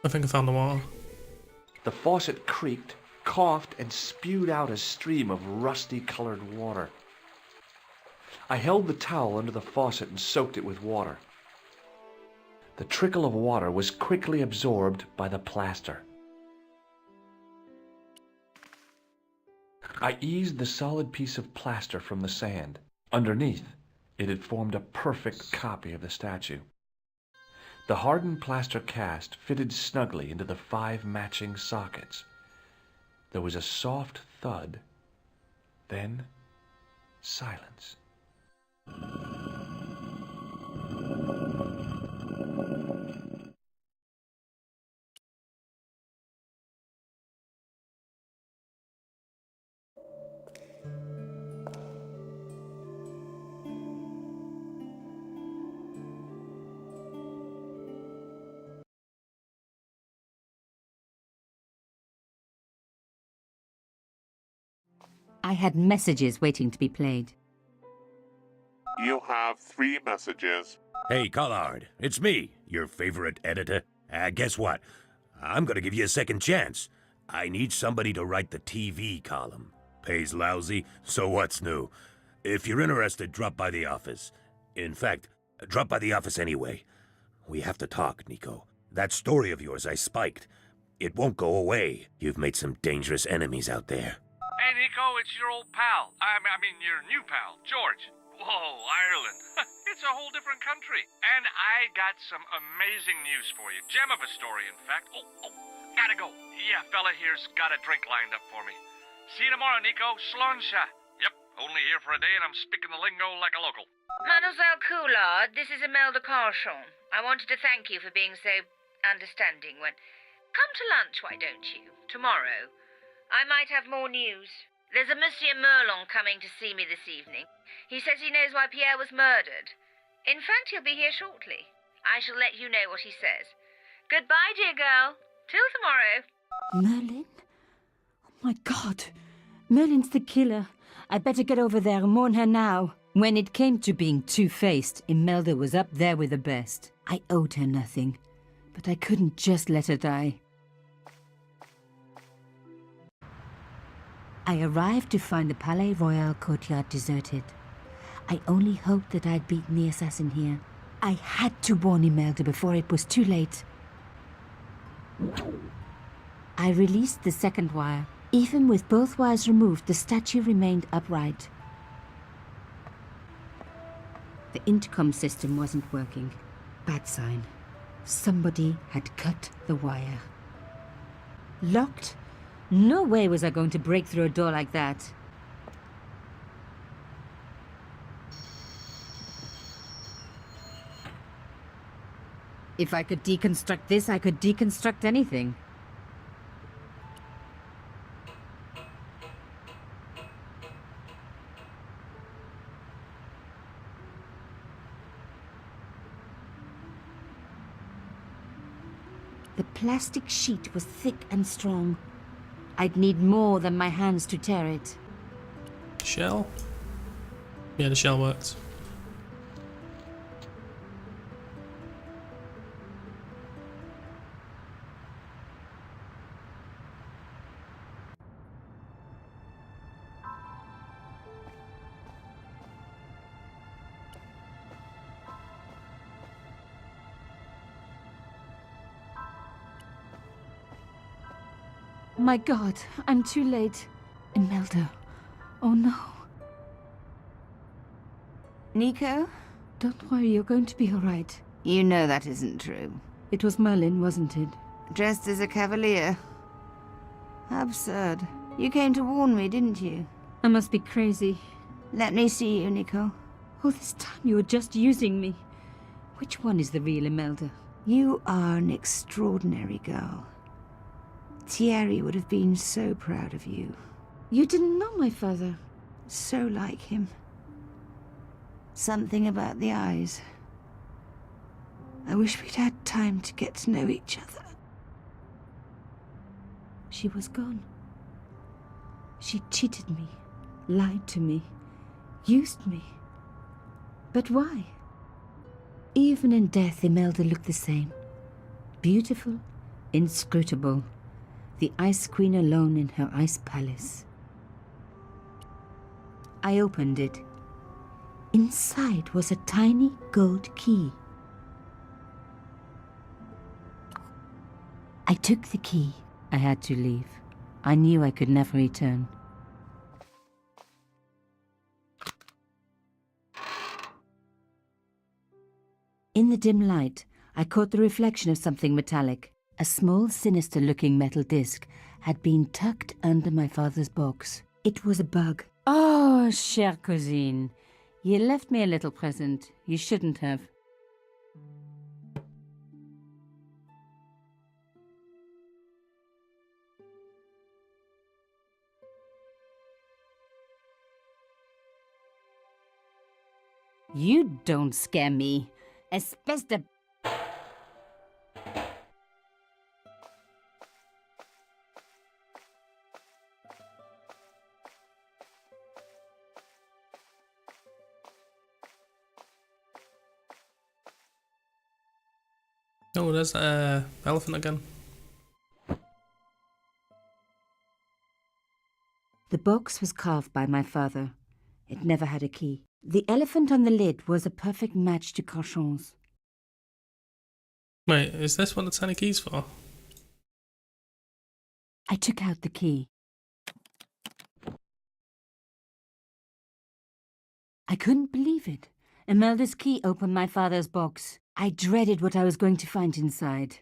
I think I found the water. The faucet creaked, coughed, and spewed out a stream of rusty-colored water. I held the towel under the faucet and soaked it with water. The trickle of water was quickly absorbed by the plaster. I eased the solid piece of plaster from the sand. Underneath, it had formed a perfect copy of the statue. The hardened plaster cast fitted snugly into the 5 matching sockets. There was a soft thud, then silence. I had messages waiting to be played. You have 3 messages. Hey, Collard, it's me, your favorite editor. Guess what? I'm gonna give you a second chance. I need somebody to write the TV column. Pays lousy, so what's new? If you're interested, drop by the office. In fact, drop by the office anyway. We have to talk, Nico. That story of yours I spiked. It won't go away. You've made some dangerous enemies out there. Hey, Nico, it's your old pal. I mean, your new pal, George. Whoa, Ireland. It's a whole different country. And I got some amazing news for you. Gem of a story, in fact. Oh, gotta go. Yeah, fella here's got a drink lined up for me. See you tomorrow, Nico. Slonsha. Yep, only here for a day and I'm speaking the lingo like a local. Mademoiselle Coulard, this is Imelda Carchon. I wanted to thank you for being so understanding when... Come to lunch, why don't you? Tomorrow. I might have more news. There's a Monsieur Merlon coming to see me this evening. He says he knows why Pierre was murdered. In fact, he'll be here shortly. I shall let you know what he says. Goodbye, dear girl. Till tomorrow. Merlin? Oh my God. Merlin's the killer. I better get over there and warn her now. When it came to being two-faced, Imelda was up there with the best. I owed her nothing, but I couldn't just let her die. I arrived to find the Palais Royal courtyard deserted. I only hoped that I'd beaten the assassin here. I had to warn Imelda before it was too late. I released the second wire. Even with both wires removed, the statue remained upright. The intercom system wasn't working. Bad sign. Somebody had cut the wire. Locked? No way was I going to break through a door like that. If I could deconstruct this, I could deconstruct anything. The plastic sheet was thick and strong. I'd need more than my hands to tear it. Shell? Yeah, the shell works. My God, I'm too late. Imelda. Oh no. Nico? Don't worry, you're going to be all right. You know that isn't true. It was Merlin, wasn't it? Dressed as a cavalier. How absurd. You came to warn me, didn't you? I must be crazy. Let me see you, Nico. All this time you were just using me. Which one is the real Imelda? You are an extraordinary girl. Thierry would have been so proud of you. You didn't know my father. So like him. Something about the eyes. I wish we'd had time to get to know each other. She was gone. She cheated me, lied to me, used me. But why? Even in death, Imelda looked the same. Beautiful, inscrutable, the Ice Queen alone in her ice palace. I opened it. Inside was a tiny gold key. I took the key. I had to leave. I knew I could never return. In the dim light, I caught the reflection of something metallic. A small, sinister-looking metal disc had been tucked under my father's box. It was a bug. Oh, chère cousine, you left me a little present. You shouldn't have. You don't scare me. Espèce de... Oh, there's that elephant again. The box was carved by my father. It never had a key. The elephant on the lid was a perfect match to Carchon's. Wait, is this what the tiny key's for? I took out the key. I couldn't believe it. Imelda's key opened my father's box. I dreaded what I was going to find inside.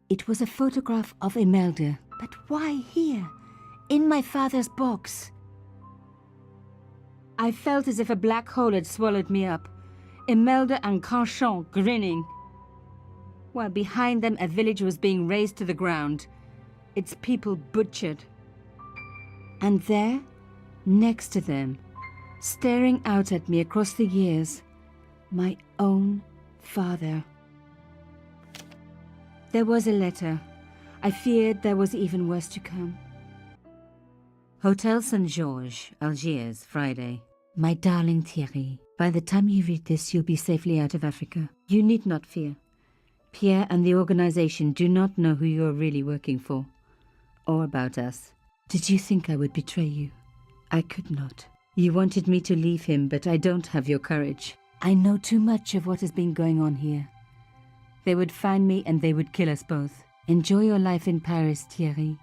It was a photograph of Imelda, but why here? In my father's box. I felt as if a black hole had swallowed me up. Imelda and Carchon grinning. While behind them a village was being razed to the ground. Its people butchered. And there, next to them, staring out at me across the years, my own father. There was a letter. I feared there was even worse to come. Hotel St. Georges, Algiers, Friday. My darling Thierry, by the time you read this, you'll be safely out of Africa. You need not fear. Pierre and the organization do not know who you're really working for, or about us. Did you think I would betray you? I could not. You wanted me to leave him, but I don't have your courage. I know too much of what has been going on here. They would find me and they would kill us both. Enjoy your life in Paris, Thierry.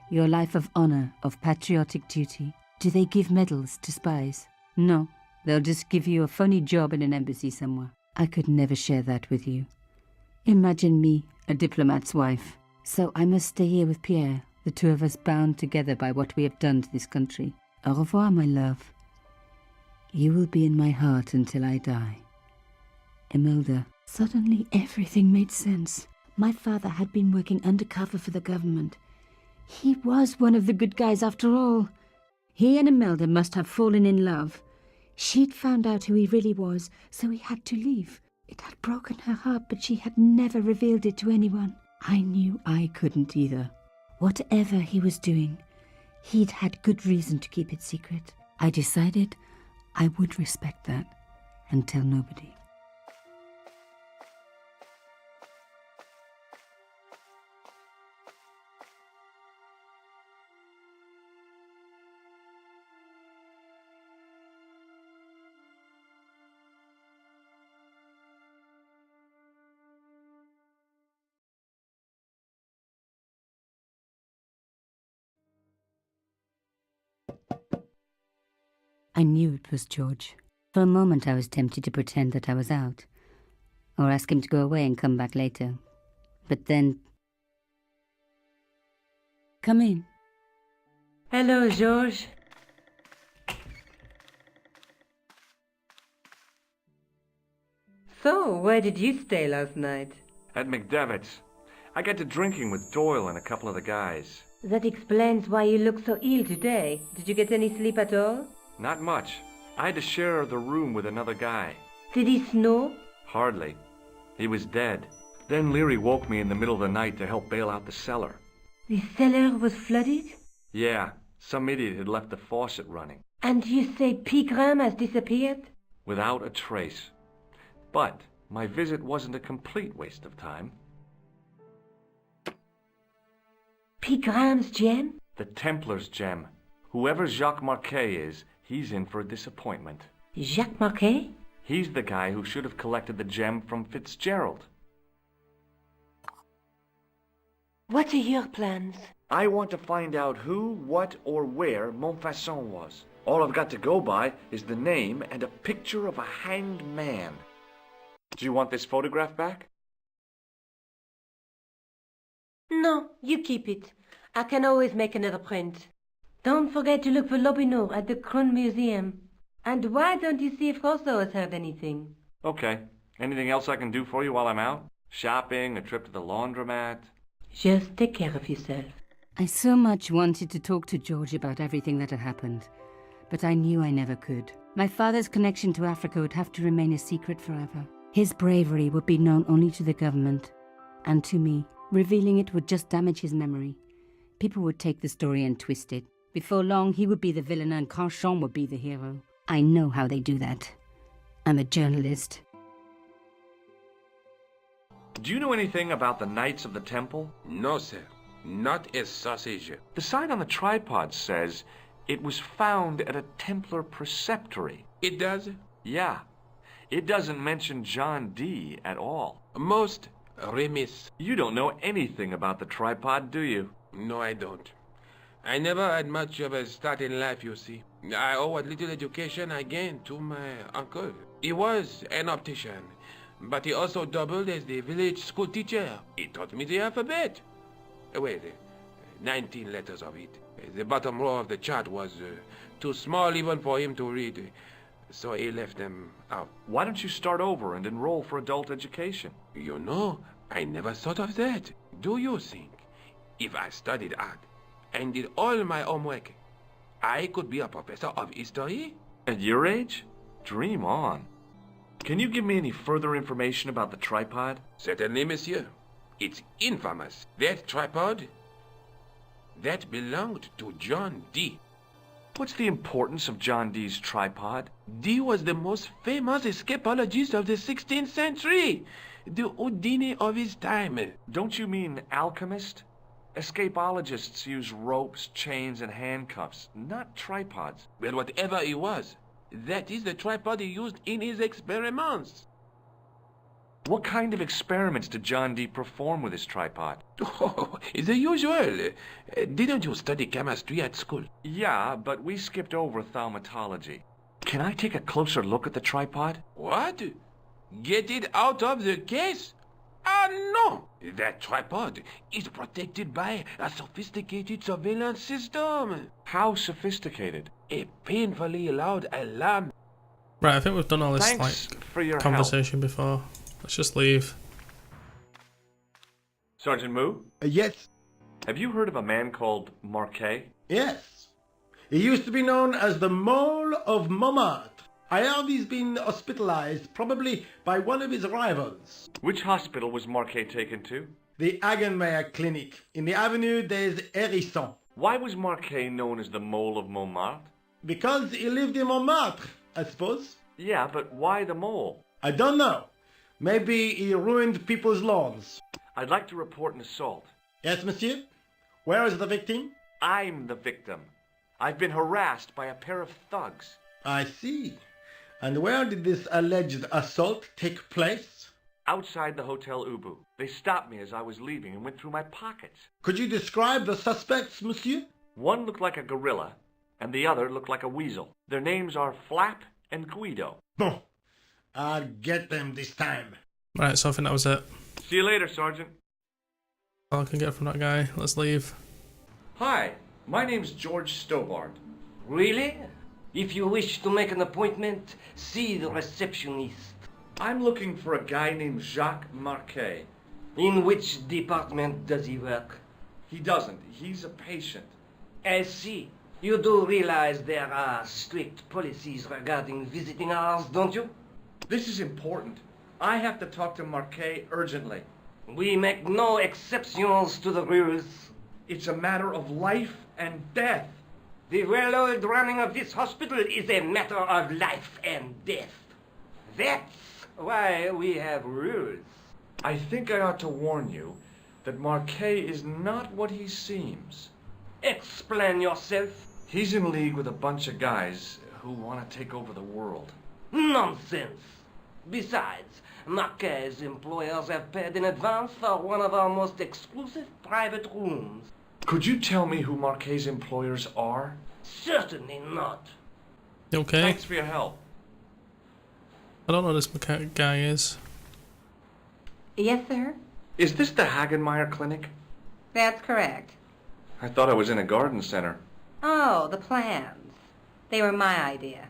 Your life of honor, of patriotic duty. Do they give medals to spies? No, they'll just give you a phony job in an embassy somewhere. I could never share that with you. Imagine me, a diplomat's wife. So I must stay here with Pierre, the two of us bound together by what we have done to this country. Au revoir, my love. You will be in my heart until I die. Imelda. Suddenly everything made sense. My father had been working undercover for the government. He was one of the good guys after all. He and Imelda must have fallen in love. She'd found out who he really was, so he had to leave. It had broken her heart, but she had never revealed it to anyone. I knew I couldn't either. Whatever he was doing, he'd had good reason to keep it secret. I decided I would respect that and tell nobody. I knew it was George. For a moment I was tempted to pretend that I was out, or ask him to go away and come back later. But then... Come in. Hello, George. So, where did you stay last night? At McDevitt's. I got to drinking with Doyle and a couple of the guys. That explains why you look so ill today. Did you get any sleep at all? Not much. I had to share the room with another guy. Did it snow? Hardly. He was dead. Then Leary woke me in the middle of the night to help bail out the cellar. The cellar was flooded? Yeah, some idiot had left the faucet running. And you say Pigram has disappeared? Without a trace. But my visit wasn't a complete waste of time. P. Graham's gem? The Templar's gem. Whoever Jacques Marquet is, he's in for a disappointment. Jacques Marquet? He's the guy who should have collected the gem from Fitzgerald. What are your plans? I want to find out who, what, or where Montfaucon was. All I've got to go by is the name and a picture of a hanged man. Do you want this photograph back? No, you keep it. I can always make another print. Don't forget to look for Lobinot at the Kron Museum. And why don't you see if Rousseau has heard anything? Okay. Anything else I can do for you while I'm out? Shopping, a trip to the laundromat? Just take care of yourself. I so much wanted to talk to George about everything that had happened, but I knew I never could. My father's connection to Africa would have to remain a secret forever. His bravery would be known only to the government and to me. Revealing it would just damage his memory. People would take the story and twist it. Before long, he would be the villain and Carchon would be the hero. I know how they do that. I'm a journalist. Do you know anything about the Knights of the Temple? No, sir. Not a sausage. The sign on the tripod says it was found at a Templar preceptory. It does? Yeah. It doesn't mention John Dee at all. Most remiss. You don't know anything about the tripod, do you? No, I don't. I never had much of a start in life, you see. I owe what little education I gained to my uncle. He was an optician, but he also doubled as the village school teacher. He taught me the alphabet. Well, 19 letters of it. The bottom row of the chart was too small even for him to read, so he left them out. Why don't you start over and enroll for adult education? You know, I never thought of that. Do you think if I studied hard and did all my homework, I could be a professor of history? At your age? Dream on. Can you give me any further information about the tripod? Certainly, monsieur. It's infamous. That tripod, that belonged to John Dee. What's the importance of John Dee's tripod? Dee was the most famous escapologist of the 16th century. The Houdini of his time. Don't you mean alchemist? Escapologists use ropes, chains, and handcuffs, not tripods. Well, whatever he was, that is the tripod he used in his experiments. What kind of experiments did John Dee perform with his tripod? Oh, the usual. Didn't you study chemistry at school? Yeah, but we skipped over thaumatology. Can I take a closer look at the tripod? What? Get it out of the case? Ah, no! That tripod is protected by a sophisticated surveillance system. How sophisticated? A painfully loud alarm. Right, I think we've done all this Thanks for your conversation before. Let's just leave. Sergeant Moo? Yes. Have you heard of a man called Marquet? Yes. He used to be known as the Mole of Montmartre. I heard he's been hospitalized, probably by one of his rivals. Which hospital was Marquet taken to? The Hagenmeyer Clinic. In the Avenue des Hérissons. Why was Marquet known as the Mole of Montmartre? Because he lived in Montmartre, I suppose. Yeah, but why the mole? I don't know. Maybe he ruined people's lawns. I'd like to report an assault. Yes, monsieur? Where is the victim? I'm the victim. I've been harassed by a pair of thugs. I see. And where did this alleged assault take place? Outside the Hotel Ubu. They stopped me as I was leaving and went through my pockets. Could you describe the suspects, monsieur? One looked like a gorilla, and the other looked like a weasel. Their names are Flap and Guido. Bon. I'll get them this time. Right, so I think that was it. See you later, Sergeant. All I can get from that guy. Let's leave. Hi, my name's George Stobart. Really? If you wish to make an appointment, see the receptionist. I'm looking for a guy named Jacques Marquet. In which department does he work? He doesn't. He's a patient. I see. You do realize there are strict policies regarding visiting hours, don't you? This is important. I have to talk to Marquet urgently. We make no exceptions to the rules. It's a matter of life and death. The well-oiled running of this hospital is a matter of life and death. That's Why, we have rules. I think I ought to warn you that Marquet is not what he seems. Explain yourself. He's in league with a bunch of guys who want to take over the world. Nonsense. Besides, Marquet's employers have paid in advance for one of our most exclusive private rooms. Could you tell me who Marquet's employers are? Certainly not. Okay. Thanks for your help. I don't know who this mechanic guy is. Yes, sir? Is this the Hagenmeyer Clinic? That's correct. I thought I was in a garden center. Oh, the plans. They were my idea.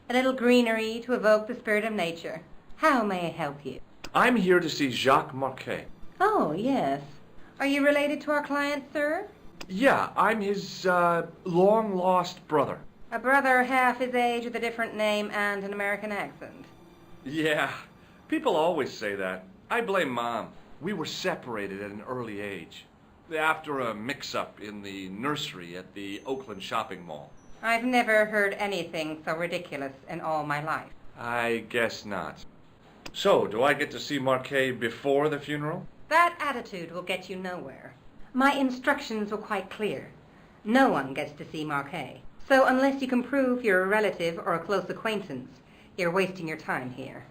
A little greenery to evoke the spirit of nature. How may I help you? I'm here to see Jacques Marquet. Oh, yes. Are you related to our client, sir? Yeah, I'm his, long-lost brother. A brother half his age with a different name and an American accent. Yeah, people always say that. I blame Mom. We were separated at an early age. After a mix-up in the nursery at the Oakland shopping mall. I've never heard anything so ridiculous in all my life. I guess not. So, do I get to see Marquet before the funeral? That attitude will get you nowhere. My instructions were quite clear. No one gets to see Marquet. So unless you can prove you're a relative or a close acquaintance, you're wasting your time here.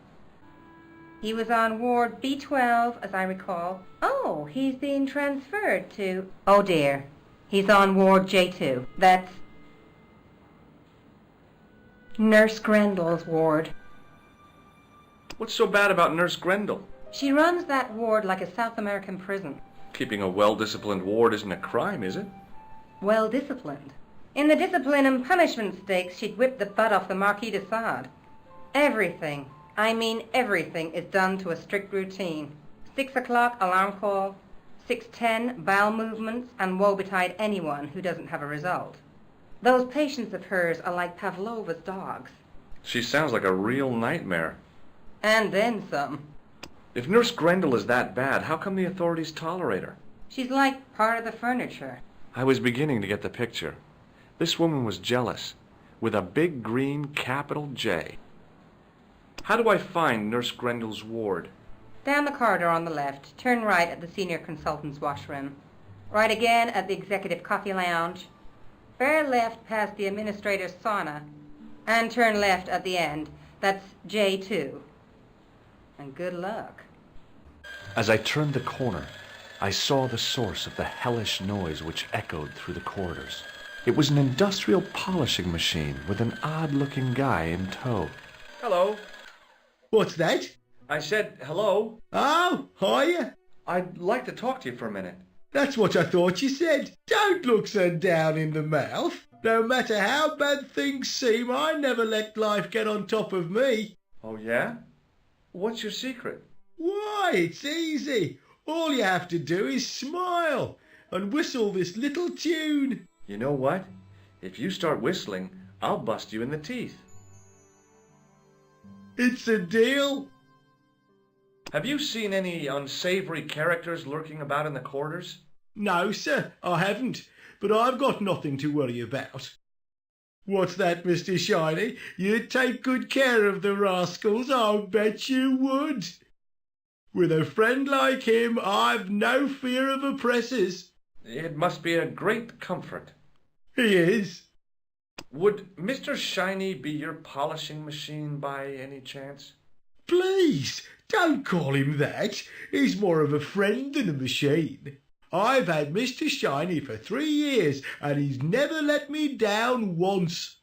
He was on Ward B12, as I recall. Oh, he's being transferred to... Oh dear. He's on Ward J2. That's Nurse Grendel's ward. What's so bad about Nurse Grendel? She runs that ward like a South American prison. Keeping a well-disciplined ward isn't a crime, is it? Well disciplined. In the discipline and punishment stakes, she'd whip the butt off the Marquis de Sade. Everything, I mean everything, is done to a strict routine. 6 o'clock alarm call, 6:10 bowel movements, and woe betide anyone who doesn't have a result. Those patients of hers are like Pavlova's dogs. She sounds like a real nightmare. And then some. If Nurse Grendel is that bad, how come the authorities tolerate her? She's like part of the furniture. I was beginning to get the picture. This woman was jealous, with a big green capital J. How do I find Nurse Grendel's ward? Down the corridor on the left, turn right at the senior consultant's washroom. Right again at the executive coffee lounge. Bear left past the administrator's sauna. And turn left at the end. That's J2. And good luck. As I turned the corner, I saw the source of the hellish noise which echoed through the corridors. It was an industrial polishing machine with an odd-looking guy in tow. Hello. What's that? I said hello. Oh, hiya. I'd like to talk to you for a minute. That's what I thought you said. Don't look so down in the mouth. No matter how bad things seem, I never let life get on top of me. Oh, yeah? What's your secret? Why, it's easy. All you have to do is smile and whistle this little tune. You know what? If you start whistling, I'll bust you in the teeth. It's a deal. Have you seen any unsavory characters lurking about in the corridors? No, sir, I haven't. But I've got nothing to worry about. What's that, Mr. Shiny? You'd take good care of the rascals, I'll bet you would. With a friend like him, I've no fear of oppressors. It must be a great comfort. He is. Would Mr. Shiny be your polishing machine by any chance? Please, don't call him that. He's more of a friend than a machine. I've had Mr. Shiny for 3 years, and he's never let me down once.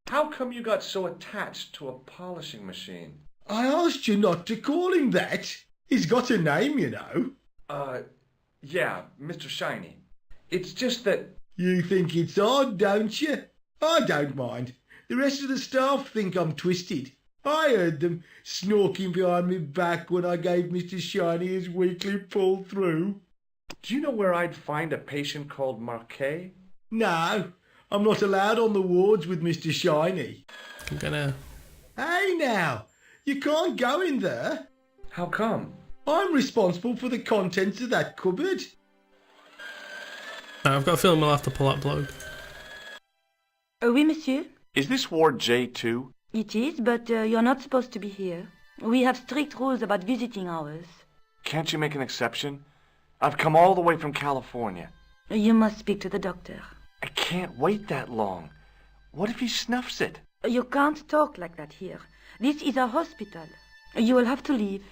How come you got so attached to a polishing machine? I asked you not to call him that. He's got a name, you know. Yeah, Mr. Shiny. It's just that... You think it's odd, don't you? I don't mind. The rest of the staff think I'm twisted. I heard them snorking behind me back when I gave Mr. Shiny his weekly pull-through. Do you know where I'd find a patient called Marquet? No, I'm not allowed on the wards with Mr. Shiny. I'm gonna... Hey now, you can't go in there. How come? I'm responsible for the contents of that cupboard. I've got a feeling we'll have to pull that plug. Oui, monsieur. Is this Ward J2? It is, but you're not supposed to be here. We have strict rules about visiting hours. Can't you make an exception? I've come all the way from California. You must speak to the doctor. I can't wait that long. What if he snuffs it? You can't talk like that here. This is a hospital. You will have to leave.